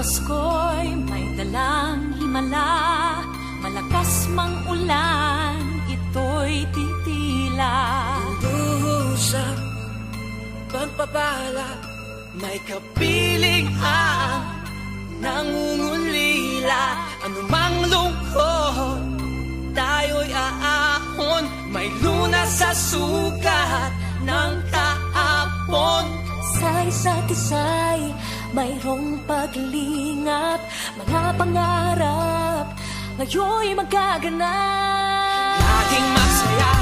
Pasko'y may dalang himala, malakas mang ulan, ito'y titila. Sa pagpapala, may kapiling ang nangungulila. Anumang lungkot, tayo'y aahon. May lunas sa sukat ng kahapon. Sa isa't isa'y mayroong paglingap, mga pangarap ngayon'y magaganap. Laging masaya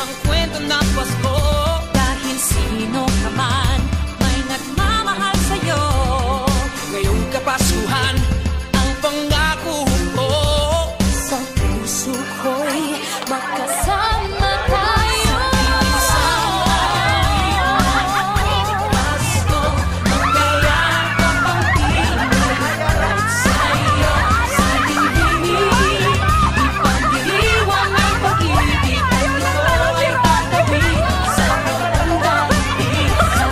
ang kwento ng Pasko, dahil sino ka man may nagmamahal sa'yo. ngayong Kapaskuhan ang pangako ko. Sa puso ko'y magkasama tayo. Pasko, magkaya ka pang pinag sa'yo. Sa dilimig, ipagdiriwang ang pag-ibig. Ito'y tatawid sa pagdandahig. Sa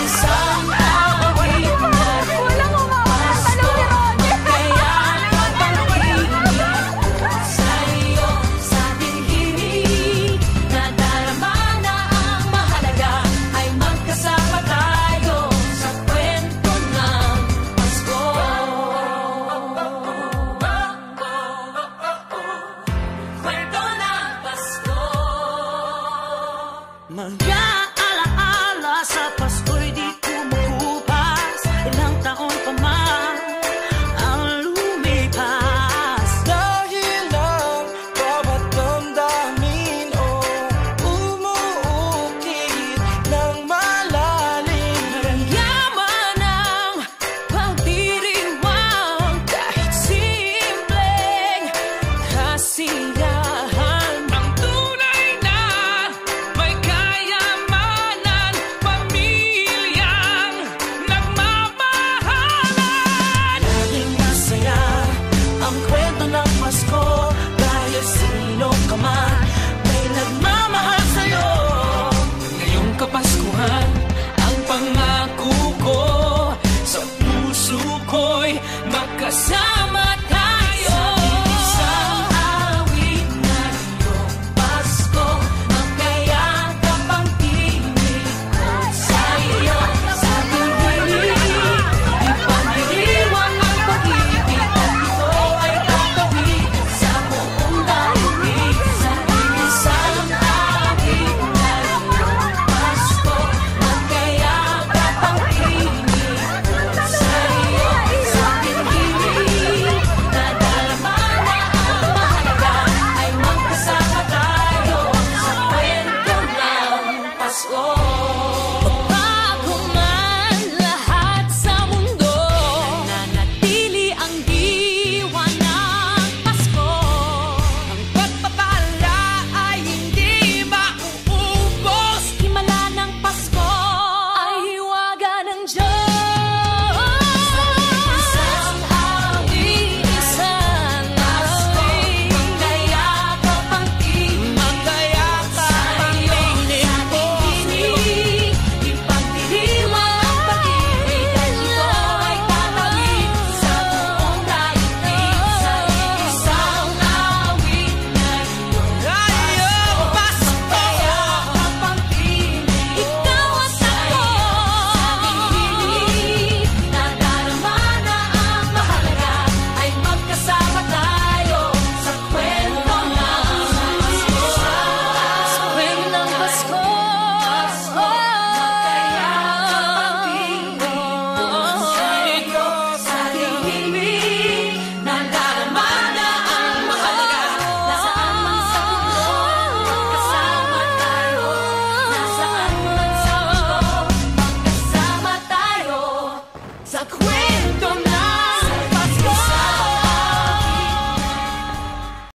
isang awit na Pasko, magkaya ka pang pinag sa'yo. Sa dilimig, nadarama na ang mahalaga ay magkasama tayo sa kwento ng Pasko. Kwento ng Pasko.